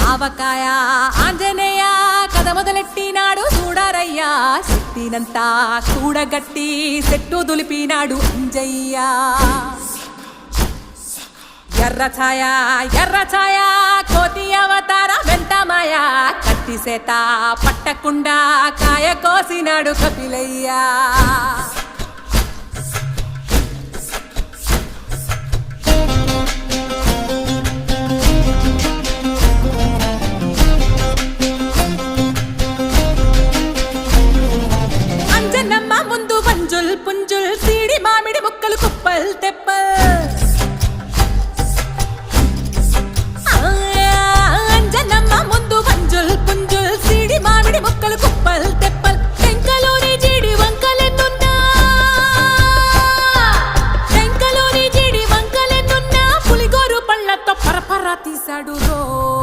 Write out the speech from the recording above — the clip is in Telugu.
ఆవకాయ ఆంజనేయ కథ మొదలెట్టినాడు చూడారయ్యా శక్తినంతా కూడగట్టి చెట్టు దులిపినాడు అంజయ్య ఎర్ర ఛాయ కోతి అవతార వెంటమాయ కత్తి సేత పట్టకుండా కాయ కోసినాడు కపిలయ్య